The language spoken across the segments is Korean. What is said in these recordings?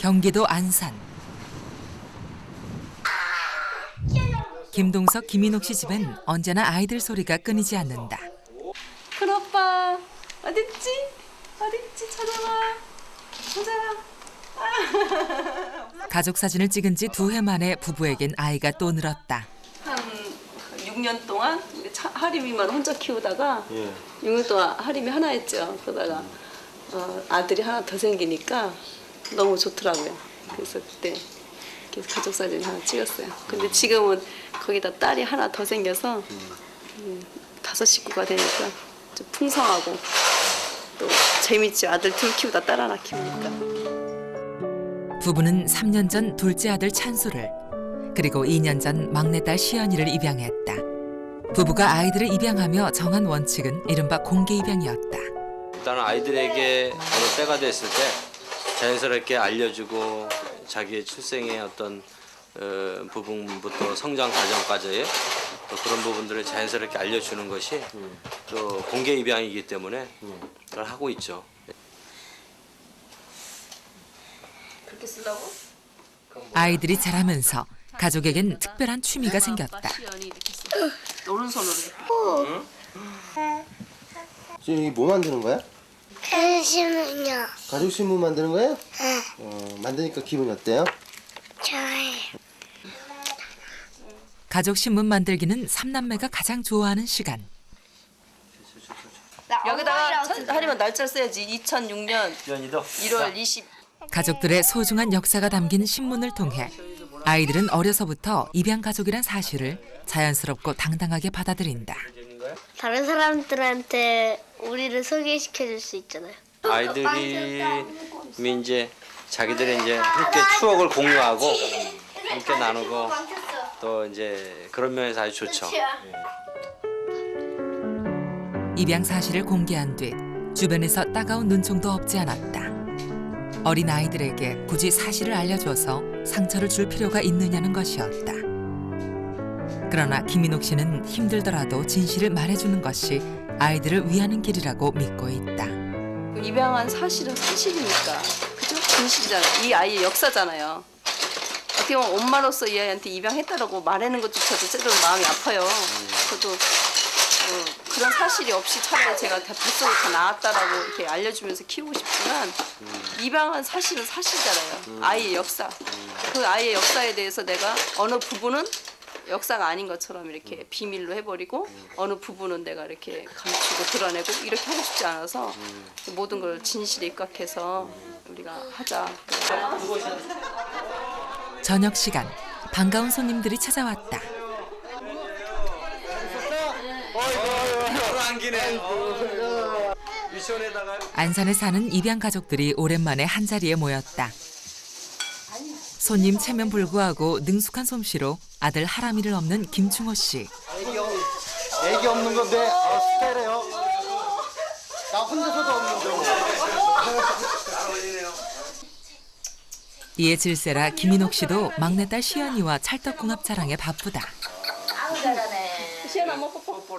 경기도 안산. 김동석, 김인옥 씨 집엔 언제나 아이들 소리가 끊이지 않는다. 큰오빠 어딨지? 어딨지? 찾아봐. 찾아봐. 가족 사진을 찍은 지 2해 만에 부부에겐 아이가 또 늘었다. 한 6년 동안 하림이만 혼자 키우다가 6년 동안 하림이 하나 했죠. 그러다가 아들이 하나 더 생기니까 너무 좋더라고요. 그래서 그때 가족 사진 하나 찍었어요. 근데 지금은 거기다 딸이 하나 더 생겨서 5 식구가 되니까 좀 풍성하고 또 재밌죠. 아들 둘 키우다 딸 하나 키우니까. 부부는 3년 전 둘째 아들 찬수를, 그리고 2년 전 막내딸 시연이를 입양했다. 부부가 아이들을 입양하며 정한 원칙은 이른바 공개 입양이었다. 일단 아이들에게 어느 때가 됐을 때 자연스럽게 알려주고 자기의 출생의 어떤 부분부터 성장 과정까지 또 그런 부분들을 자연스럽게 알려주는 것이 또 공개 입양이기 때문에 그걸 하고 있죠. 그렇게 쓰려고? 아이들이 자라면서 가족에겐 특별한 취미가 생겼다. 시연이 이렇게 써. 오른손으로. 지금 이게 뭐 만드는 거야? 가족신문요. 가족 신문 만드는 거예요? 네, 만드니까 기분이 어때요? 좋아요. 가족 신문 만들기는 3남매가 가장 좋아하는 시간. 여기다가 하림은 날짜 써야지. 2006년 1월 20. 가족들의 소중한 역사가 담긴 신문을 통해 아이들은 어려서부터 입양 가족이란 사실을 자연스럽고 당당하게 받아들인다. 다른 사람들한테 우리를 소개시켜 줄 수 있잖아요. 아이들이 이제 자기들의 이제 함께 추억을 공유하고 함께 나누고 또 이제 그런 면에서 아주 좋죠. 입양 사실을 공개한 뒤 주변에서 따가운 눈총도 없지 않았다. 어린 아이들에게 굳이 사실을 알려줘서 상처를 줄 필요가 있느냐는 것이었다. 그러나 김인옥 씨는 힘들더라도 진실을 말해주는 것이 아이들을 위하는 길이라고 믿고 있다. 입양한 사실은 사실이니까. 그죠? 진실이잖아요. 이 아이의 역사잖아요. 어떻게 보면 엄마로서 이 아이한테 입양했다라고 말하는 것조차도 때로는 마음이 아파요. 저도 그런 사실이 없이 차라리 제가 뱃속에 다 나왔다라고 이렇게 알려주면서 키우고 싶지만 입양한 사실은 사실이잖아요. 아이의 역사. 그 아이의 역사에 대해서 내가 어느 부분은 역사가 아닌 것처럼 이렇게 비밀로 해버리고 어느 부분은 내가 이렇게 감추고 드러내고 이렇게 하고 싶지 않아서 모든 걸 진실에 입각해서 우리가 하자. 저녁 시간, 반가운 손님들이 찾아왔다. 안산에 사는 입양 가족들이 오랜만에 한자리에 모였다. 손님 체면 불구하고 능숙한 솜씨로 아들 하람이를 업는 김충호 씨. 애기 없는 건데 스타일이에요. 나 혼자서도 없는데. 이에 질세라 김인옥 씨도 막내딸 시연이와 찰떡궁합 자랑에 바쁘다.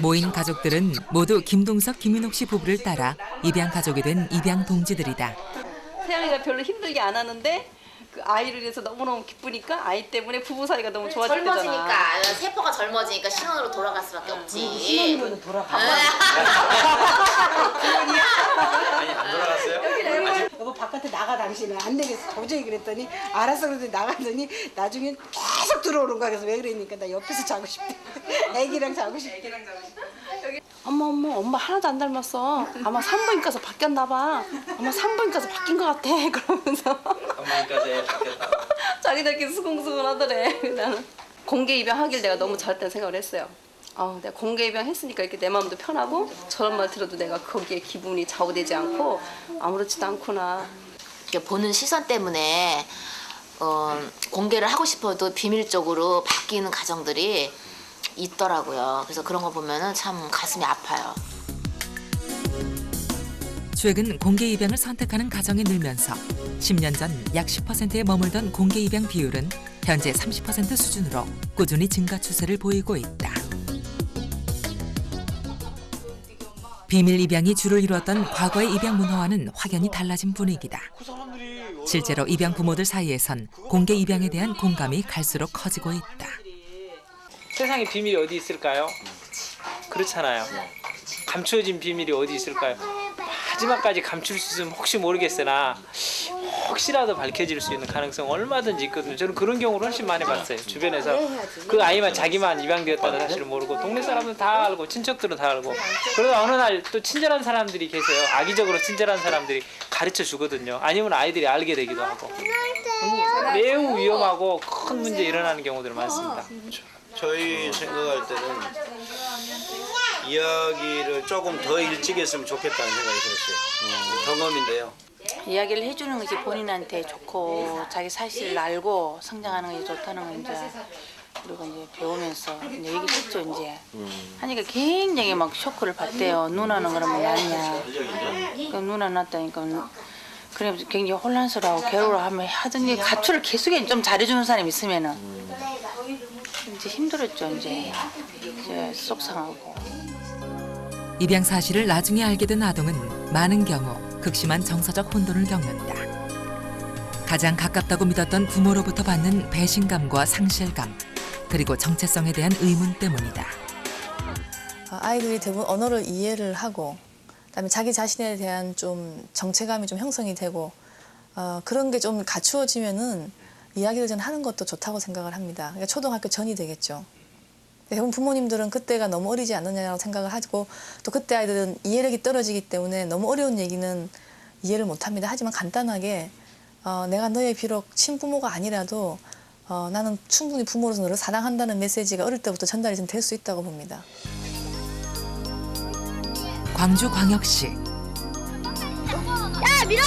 모인 가족들은 모두 김동석, 김인옥 씨 부부를 따라 입양 가족이 된 입양 동지들이다. 태양이가 별로 힘들게 안 하는데 그 아이를 위해서 너무너무 기쁘니까 아이 때문에 부부 사이가 너무 좋아졌잖아. 젊어지니까 세포가 젊어지니까 신혼으로 돌아갈 수밖에 없지. 신혼으로 돌아가. 아니 안 돌아갔어요? 여보 바깥에 나가 당신은 안 되겠어 도저히 그랬더니 알았어 그러더니 나가더니 나중엔 계속 들어오는 거야. 그래서 왜 그러니까 나 옆에서 자고 싶대. 애기랑 자고 싶대. 엄마 하나도 안 닮았어. 아마 산부인과 가서 바뀌었나 봐. 엄마 산부인과 가서 바뀐 것 같아. 그러면서 산부인과에 바뀌었다. 자기들끼리 수긍수긍 하더래. 나는 공개 입양하길 내가 너무 잘했다는 생각을 했어요. 내가 공개 입양했으니까 이렇게 내 마음도 편하고 저런 말 들어도 내가 거기에 기분이 좌우되지 않고 아무렇지도 않구나. 이렇게 보는 시선 때문에 공개를 하고 싶어도 비밀적으로 바뀌는 가정들이 있더라고요. 그래서 그런 거 보면은 참 가슴이 아파요. 최근 공개 입양을 선택하는 가정이 늘면서 10년 전 약 10%에 머물던 공개 입양 비율은 현재 30% 수준으로 꾸준히 증가 추세를 보이고 있다. 비밀 입양이 주를 이루었던 과거의 입양 문화와는 확연히 달라진 분위기다. 그 사람들이 실제로 입양 부모들 사이에선 공개 입양에 대한 공감이 갈수록 커지고 있다. 세상에 비밀이 어디 있을까요? 그렇잖아요. 감추어진 비밀이 어디 있을까요? 마지막까지 감출 수 있으면 혹시 모르겠으나 혹시라도 밝혀질 수 있는 가능성 얼마든지 있거든요. 저는 그런 경우를 훨씬 많이 봤어요. 주변에서 그 아이만 자기만 입양되었다는 사실을 모르고 동네 사람들 다 알고 친척들은 다 알고 그러다 어느 날 또 친절한 사람들이 계세요. 악의적으로 친절한 사람들이 가르쳐 주거든요. 아니면 아이들이 알게 되기도 하고 매우 위험하고 큰 문제 일어나는 경우들 많습니다. 저희 생각할 때는 이야기를 조금 더 일찍 했으면 좋겠다는 생각이 들었어요. 경험인데요. 이야기를 해주는 것이 본인한테 좋고 자기 사실을 알고 성장하는 것이 좋다는 건 이제 그리고 이제 배우면서 이제 얘기했죠 이제 하니까 굉장히 막 쇼크를 받대요. 누나는 그러면 아니야. 그럼 누나 났다니까 그러면서 굉장히 혼란스러워하고 괴로워하면 하더니 가출을 계속 좀 잘해주는 사람이 있으면은 이제 힘들었죠 이제 속상하고. 입양 사실을 나중에 알게 된 아동은 많은 경우 극심한 정서적 혼돈을 겪는다. 가장 가깝다고 믿었던 부모로부터 받는 배신감과 상실감, 그리고 정체성에 대한 의문 때문이다. 아이들이 대부분 언어를 이해를 하고 그다음에 자기 자신에 대한 좀 정체감이 좀 형성이 되고 그런 게 좀 갖추어지면은 이야기를 전 하는 것도 좋다고 생각을 합니다. 그러니까 초등학교 전이 되겠죠. 대부분 부모님들은 그때가 너무 어리지 않느냐고 생각을 하고 또 그때 아이들은 이해력이 떨어지기 때문에 너무 어려운 얘기는 이해를 못합니다. 하지만 간단하게 내가 너의 비록 친부모가 아니라도 나는 충분히 부모로서 너를 사랑한다는 메시지가 어릴 때부터 전달이 좀 될 수 있다고 봅니다. 광주광역시. 야 밀어!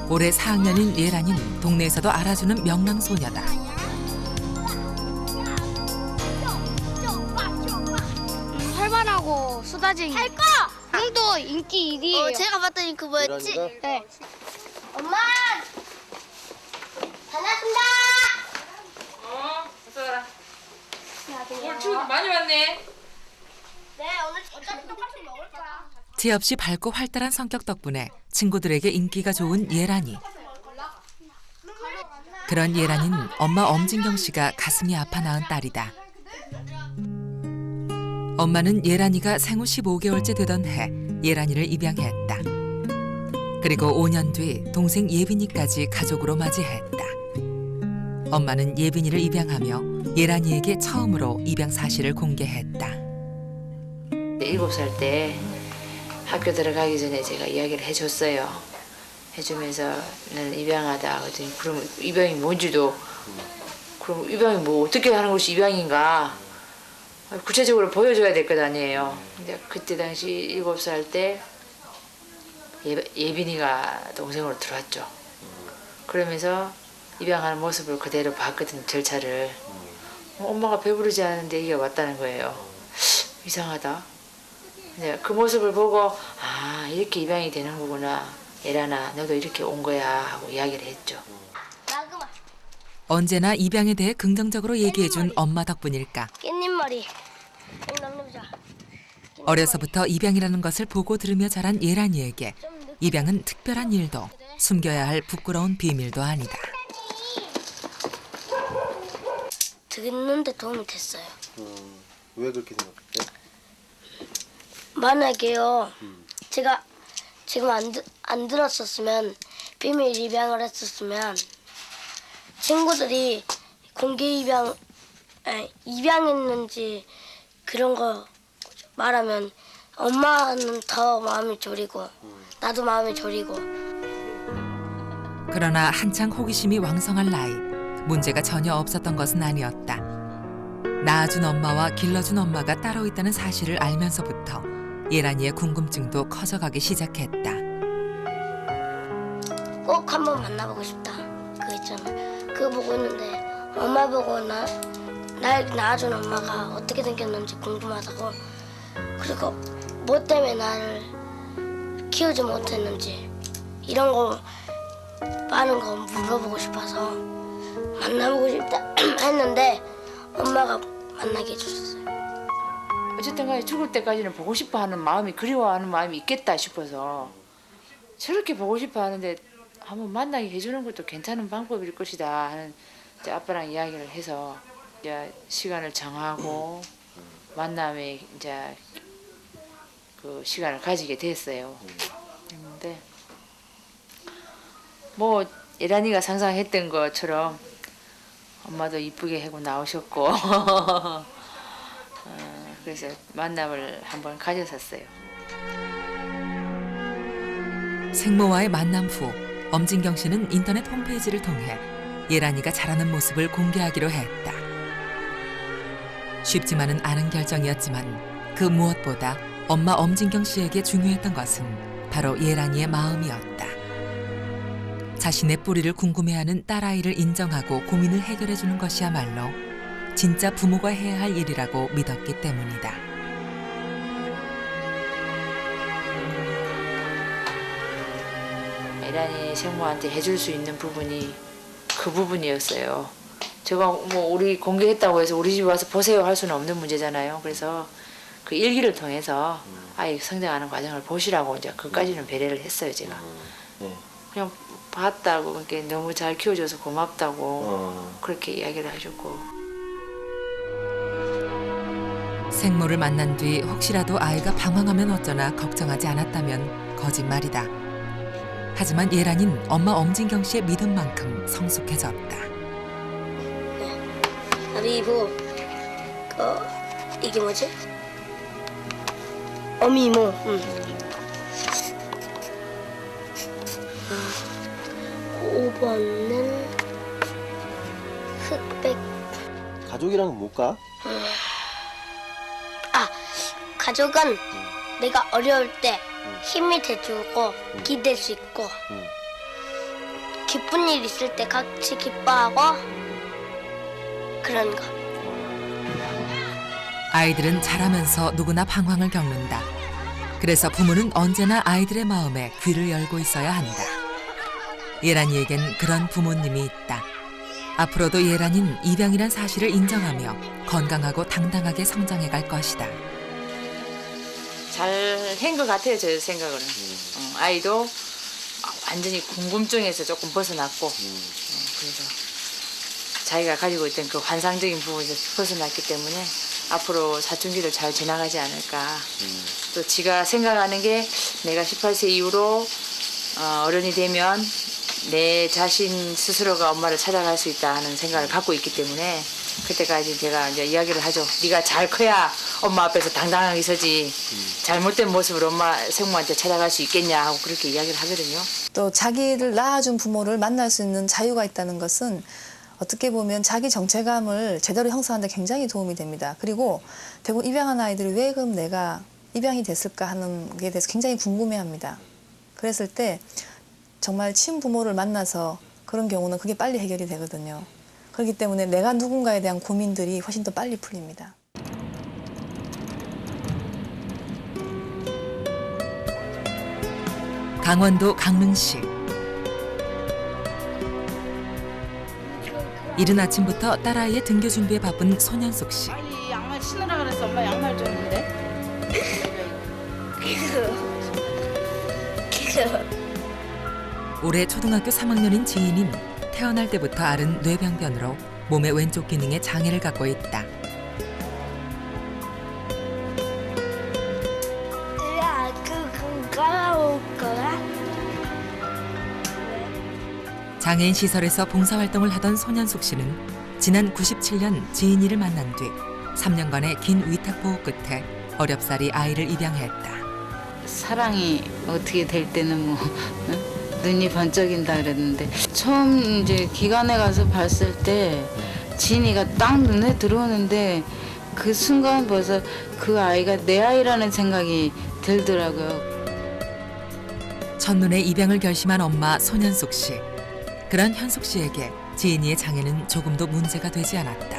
올해 4학년인 예란이는 동네에서도 알아주는 명랑소녀다. 활발하고 수다쟁이. 할 거! 형도 인기 1위예요. 제가 봤더니 그 뭐였지? 예란이가? 네. 엄마! 다녀왔습니다! 어서 와라. 오늘 많이 왔네. 네, 오늘 어차피 똑같이 먹을 거야. 티 없이 밝고 활달한 성격 덕분에 친구들에게 인기가 좋은 예란이. 그런 예란이는 엄마 엄진경 씨가 가슴이 아파 낳은 딸이다. 엄마는 예란이가 생후 15개월째 되던 해 예란이를 입양했다. 그리고 5년 뒤 동생 예빈이까지 가족으로 맞이했다. 엄마는 예빈이를 입양하며 예란이에게 처음으로 입양 사실을 공개했다. 7살 때 학교 들어가기 전에 제가 이야기를 해줬어요. 해주면서 나는 입양하다. 그랬더니 그럼 입양이 뭔지도 그럼 입양이 뭐 어떻게 하는 것이 입양인가 구체적으로 보여줘야 될 것 아니에요. 근데 그때 당시 7살 때 예빈이가 동생으로 들어왔죠. 그러면서 입양하는 모습을 그대로 봤거든 절차를. 엄마가 배부르지 않은데 이게 왔다는 거예요. 이상하다. 근데 그 모습을 보고 아 이렇게 입양이 되는 거구나. 예란아 너도 이렇게 온 거야 하고 이야기를 했죠. 언제나 입양에 대해 긍정적으로 얘기해준 엄마 덕분일까. 깻잎머리. 어려서부터 입양이라는 것을 보고 들으며 자란 예란이에게 입양은 특별한 일도 숨겨야 할 부끄러운 비밀도 아니다. 듣는데 도움이 됐어요. 왜 그렇게 생각했죠? 만약에요, 제가 지금 안 들었었으면 비밀 입양을 했었으면 친구들이 공개 입양했는지 그런 거 말하면 엄마는 더 마음이 졸이고 나도 마음이 졸이고. 그러나 한창 호기심이 왕성할 나이, 문제가 전혀 없었던 것은 아니었다. 낳아준 엄마와 길러준 엄마가 따로 있다는 사실을 알면서부터 예란이의 궁금증도 커져가기 시작했다. 꼭 한번 만나보고 싶다. 그거 있잖아. 그거 보고 있는데 엄마 보고 날 낳아준 엄마가 어떻게 생겼는지 궁금하다고. 그리고 뭐 때문에 나를 키우지 못했는지 이런 거 많은 거 물어보고 싶어서 만나보고 싶다 했는데 엄마가 만나게 해주셨어요. 어쨌든 간에 죽을 때까지는 보고 싶어 하는 마음이, 그리워하는 마음이 있겠다 싶어서 저렇게 보고 싶어 하는데 한번 만나게 해주는 것도 괜찮은 방법일 것이다 하는 이제 아빠랑 이야기를 해서 이제 시간을 정하고 만남에 이제 그 시간을 가지게 됐어요. 근데 뭐 예란이가 상상했던 것처럼 엄마도 이쁘게 하고 나오셨고 그래서 만남을 한번 가졌었어요. 생모와의 만남 후 엄진경 씨는 인터넷 홈페이지를 통해 예란이가 자라는 모습을 공개하기로 했다. 쉽지만은 않은 결정이었지만 그 무엇보다 엄마 엄진경 씨에게 중요했던 것은 바로 예란이의 마음이었다. 자신의 뿌리를 궁금해하는 딸아이를 인정하고 고민을 해결해주는 것이야말로 진짜 부모가 해야 할 일이라고 믿었기 때문이다. 예란이 생모한테 해줄 수 있는 부분이 그 부분이었어요. 제가 뭐 우리 공개했다고 해서 우리 집 와서 보세요 할 수는 없는 문제잖아요. 그래서 그 일기를 통해서 아이 성장하는 과정을 보시라고 이제 그까지는 배려를 했어요, 제가. 그냥 봤다고, 그러니까 너무 잘 키워줘서 고맙다고 그렇게 이야기를 해줬고. 생모를 만난 뒤 혹시라도 아이가 방황하면 어쩌나 걱정하지 않았다면 거짓말이다. 하지만 예란이는 엄마 엄진경 씨의 믿음만큼 성숙해졌다. 그리고 이게 뭐지? 어미모. 5번은 흑백. 가족이랑은 못 가? 가족은 내가 어려울 때 힘이 돼주고 기댈 수 있고 기쁜 일 있을 때 같이 기뻐하고 그런 거. 아이들은 자라면서 누구나 방황을 겪는다. 그래서 부모는 언제나 아이들의 마음에 귀를 열고 있어야 한다. 예란이에겐 그런 부모님이 있다. 앞으로도 예란이는 입양이란 사실을 인정하며 건강하고 당당하게 성장해 갈 것이다. 잘 한 것 같아요, 제 생각으로는. 아이도 완전히 궁금증에서 조금 벗어났고 그래서 자기가 가지고 있던 그 환상적인 부분에서 벗어났기 때문에 앞으로 사춘기를 잘 지나가지 않을까. 또 지가 생각하는 게 내가 18세 이후로 어른이 되면 내 자신 스스로가 엄마를 찾아갈 수 있다 하는 생각을 갖고 있기 때문에 그때까지 제가 이제 이야기를 하죠. 네가 잘 커야 엄마 앞에서 당당하게 서지 잘못된 모습으로 엄마 생모한테 찾아갈 수 있겠냐 하고 그렇게 이야기를 하거든요. 또 자기를 낳아준 부모를 만날 수 있는 자유가 있다는 것은 어떻게 보면 자기 정체감을 제대로 형성하는 데 굉장히 도움이 됩니다. 그리고 대부분 입양한 아이들이 왜 그럼 내가 입양이 됐을까 하는 게 대해서 굉장히 궁금해합니다. 그랬을 때 정말 친부모를 만나서 그런 경우는 그게 빨리 해결이 되거든요. 그렇기 때문에 내가 누군가에 대한 고민들이 훨씬 더 빨리 풀립니다. 강원도 강릉시. 이른 아침부터 딸아이의 등교 준비에 바쁜 손현숙 씨. 아니 양말 신으라 그랬어. 엄마 양말 줬는데. 올해 초등학교 3학년인 지인인 태어날 때부터 앓은 뇌병변으로 몸의 왼쪽 기능에 장애를 갖고 있다. 장애인 시설에서 봉사활동을 하던 손현숙 씨는 지난 97년 지인이를 만난 뒤 3년간의 긴 위탁보호 끝에 어렵사리 아이를 입양했다. 사랑이 어떻게 될 때는 뭐 눈이 번쩍인다 그랬는데 처음 이제 기관에 가서 봤을 때 지인이가 딱 눈에 들어오는데 그 순간 벌써 그 아이가 내 아이라는 생각이 들더라고요. 첫눈에 입양을 결심한 엄마 손현숙 씨. 그런 현숙 씨에게 지인이의 장애는 조금도 문제가 되지 않았다.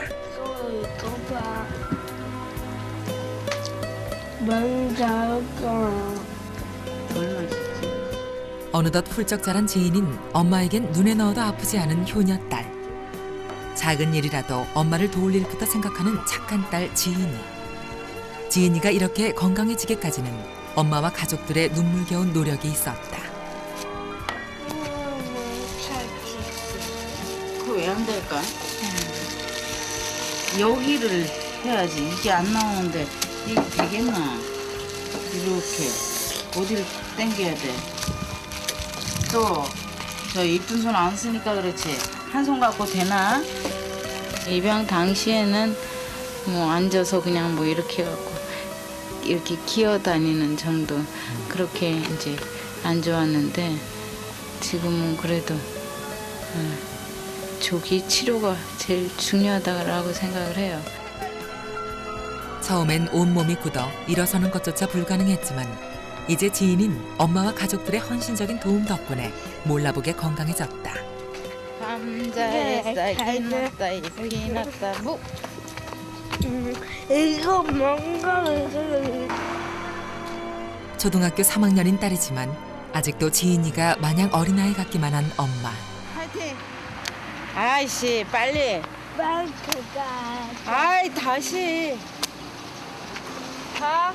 어느덧 훌쩍 자란 지인인 엄마에겐 눈에 넣어도 아프지 않은 효녀딸. 작은 일이라도 엄마를 도울 일부터 생각하는 착한 딸 지인이. 지인이가 이렇게 건강해지기까지는 엄마와 가족들의 눈물겨운 노력이 있었다. 그거 왜 안 될까? 여기를 해야지. 이게 안 나오는데 이게 되겠나? 이렇게 어디를 당겨야 돼? 또 저 이쁜 손 안 쓰니까 그렇지. 한 손 갖고 되나? 입양 당시에는 뭐 앉아서 그냥 뭐 이렇게 해갖고 이렇게 기어다니는 정도 그렇게 이제 안 좋았는데 지금은 그래도 조기 치료가 제일 중요하다고 생각을 해요. 처음엔 온몸이 굳어 일어서는 것조차 불가능했지만 이제 지인인 엄마와 가족들의 헌신적인 도움 덕분에 몰라보게 건강해졌다. 감자에 쌀기 났다 잎이 났다 묵. 이거 뭔가 초등학교 3학년인 딸이지만 아직도 지인이가 마냥 어린아이 같기만 한 엄마. 파이팅. 아이씨 빨리. 빵크가 아이 다시. 가.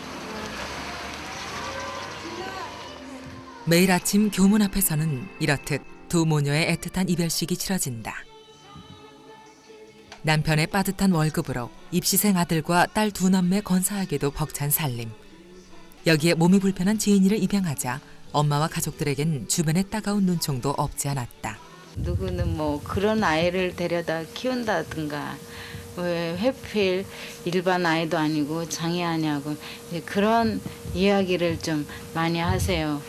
매일 아침 교문 앞에서는 이렇듯 두 모녀의 애틋한 이별식이 치러진다. 남편의 빠듯한 월급으로 입시생 아들과 딸 두 남매 건사하게도 벅찬 살림. 여기에 몸이 불편한 지인이를 입양하자 엄마와 가족들에겐 주변에 따가운 눈총도 없지 않았다. 누구는 뭐 그런 아이를 데려다 키운다든가 왜 하필 일반 아이도 아니고 장애아냐고 이제 그런 이야기를 좀 많이 하세요.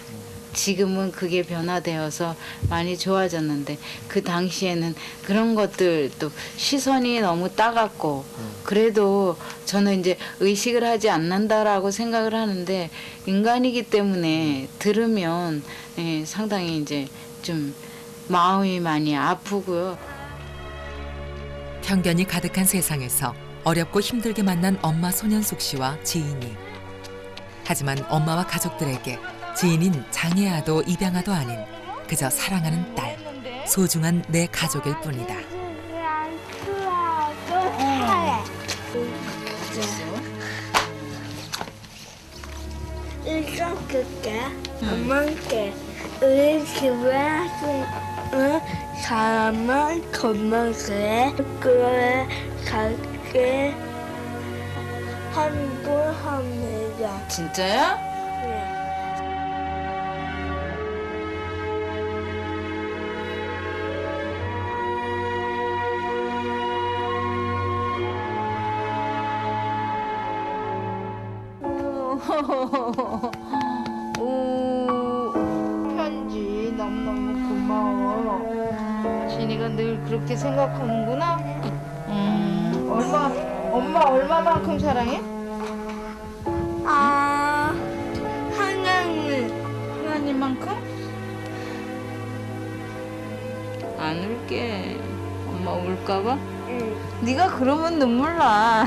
지금은 그게 변화되어서 많이 좋아졌는데 그 당시에는 그런 것들도 시선이 너무 따갑고 그래도 저는 이제 의식을 하지 않는다라고 생각을 하는데 인간이기 때문에 들으면 상당히 이제 좀 마음이 많이 아프고요. 편견이 가득한 세상에서 어렵고 힘들게 만난 엄마 손현숙 씨와 지인이. 하지만 엄마와 가족들에게 지인인 장애아도 입양아도 아닌 그저 사랑하는 딸, 소중한 내 가족일 뿐이다. 일단 그게 엄마께 우리 집에 사람은 건강해 그래 갈게 환불합니다. 진짜야? 네. 오, 편지 너무너무 고마워. 진이가 늘 그렇게 생각하는구나. 엄마 얼마만큼 사랑해? 하나님만큼? 안 울게. 엄마 울까봐? 응. 네가 그러면 눈물 나.